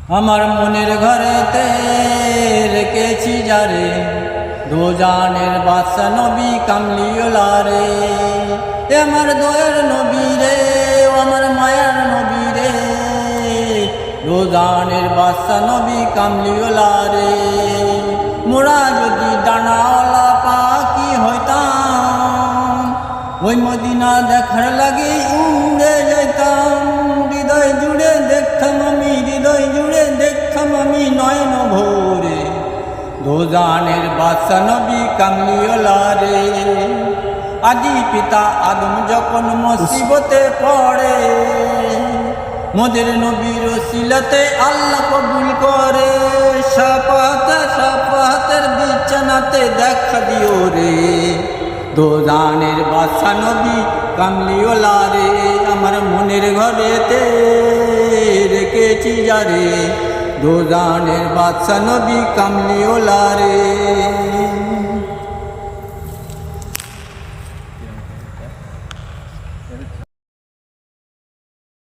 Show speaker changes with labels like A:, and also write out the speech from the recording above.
A: আমার মনের ঘরেতে রেখেছি যারে, দোজানের বাদশা নবী কামলিওয়ালা রে। আমার দয়ার নবী রে, আমার মায়ার নবী রে, দোজানের বাদশা নবী কামলিওয়ালা রে। মোরা যদি ডানাওয়ালা পাখি হইতাম, ওই মদিনা দেখার লাগে উড়ে যাইতাম। হৃদয় জুড়ে দেখতাম আমি, হৃদয় জুড়ে দেখতাম আমি নয়ন ভোরে, দোজানের বাদশা নবী কামলিওয়ালা রে। আদি পিতা আদম যখন মুসিবতে পড়ে, মোদের নবীর ওসিলাতে আল্লাহ কবুল করে। সাফাতের বিছানাতে দেখা দিও রে, দোজানের বাদশা নবী কামলিওয়ালা রে। আমার মনের ঘরেতে রেখেছি যারে, দোজানের বাদশা নবী কামলিওয়ালা রে।